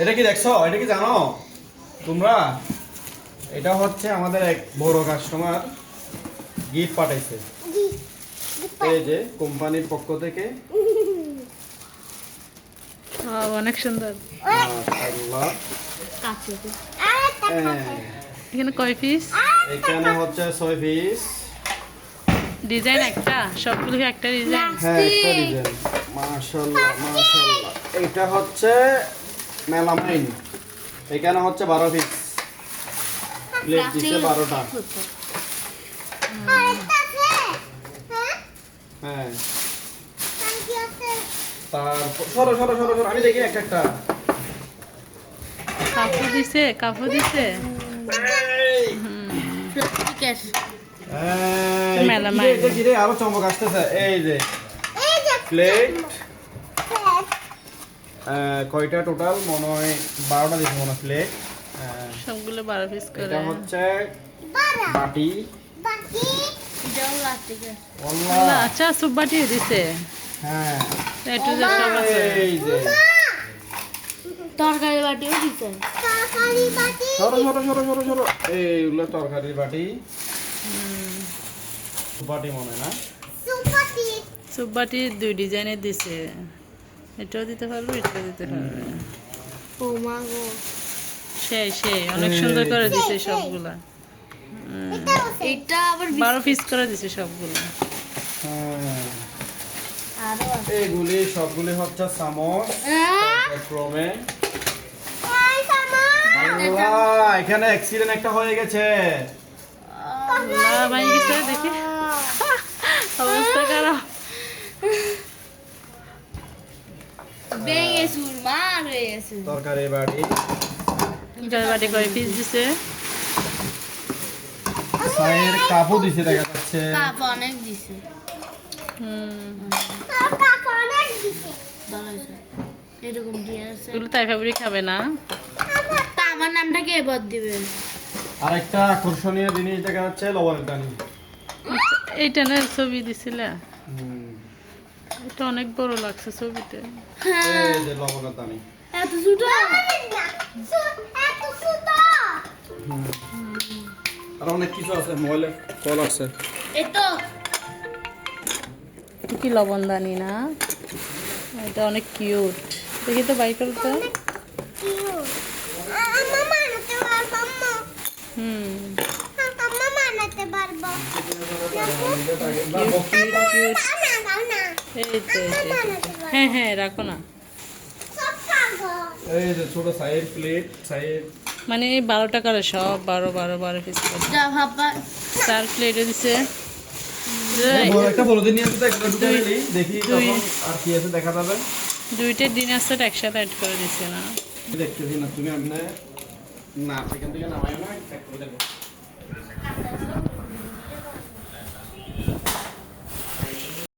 এটা কি দেখছো? এটা কি জানো তোমরা? এটা হচ্ছে আমাদের এক বড় কাস্টমার গিফট পাঠাইছে, এই যে কোম্পানির পক্ষ থেকে। অনেক সুন্দর। মাশাআল্লাহ। এখানে কয় পিস? এখানে হচ্ছে 6 পিস। ডিজাইন একটা, সবগুলো একটা ডিজাইন। হ্যাঁ, একটা ডিজাইন। মাশাআল্লাহ মাশাআল্লাহ। এটা হচ্ছে মেলামাইন। এখানে হচ্ছে 12 পিস। প্লেট দিছে 12টা। হ্যাঁ, তারপর সরো সরো সরো সরো, আমি দেখি একটা একটা। কাপড় দিছে, কাপড় দিছে। মেলামাইন। এটা কি রে? আরো চমক আসতেছে। এই যে প্লেট। কয়টা টোটাল? মনে হয় 12টা দিছে মনে হয় প্লেট। সবগুলো 12 পিস করে। এটা হচ্ছে বাটি। আল্লাহ, আচ্ছা সুব্বাটি দিছে। হ্যাঁ, একটু যে সব আছে। এই যে তরকারি বাটিও দিছেন। সরো সরো সরো সরো সরো। এইগুলো তরকারির বাটি। বাটি মনে হয় না? সুব্বাটি 2 ডিজাইনের দিছে। এটাও দিতে পারবে, এটাও দিতে পারবে। ও মা গো, সেই অনেক সুন্দর করে দিছে সবগুলা। এটা আবার 12 পিস করে দিছে সবগুলো। হ্যাঁ, আরো আছে। এইগুলি সবগুলি হচ্ছে চামচ। ক্রমে আল্লাহ, এখানে অ্যাক্সিডেন্ট একটা হয়ে গেছে। আল্লাহ, ভাই গেছে দেখি। অবস্থা খারাপ। ভেঙে চুরমার হয়ে গেছে। তরকারি বাটি। বাটি কয় পিস দিছে? চায়ের কাপও দিছে দেখা যাচ্ছে। কাপ অনেক দিছে। এরকম দিয়ে আছে। এগুলো তাই ফেব্রিক খাবে না। তা আমার নামটা কে বদ দিবে? আরেকটা আকর্ষণীয় জিনিস দেখা যাচ্ছে, লবণের দানি। এইটা না ছবি দিছিল। এটা অনেক বড় লাগছে ছবিতে। এই যে লবণের দানি। এত ছোট? আর অনেক কিছু আছে, মোবাইলে কল আছে। এতো এটা কি লবণদানি না? এটা অনেক কিউট। দেখি তো বাই করতে। এই তো, হ্যাঁ হ্যাঁ, রাখো না। এই যে ছোট সাইড প্লেট, সাইড মানে 12 টাকার সব 12 পিস করে। যা ভাবা 4 প্লেটে দিছে। একটা বড় দিন নিয়ে আসতে একটা ঢুকে নিলি, দেখি দুই। তখন আর কি আছে দেখা যাবে। 2টা ডিনার সেট একসাথে অ্যাড করে দিছে না? দেখতেছি না তুমি, আপনি না এখান থেকে নামাই না, চেক করে দেখো।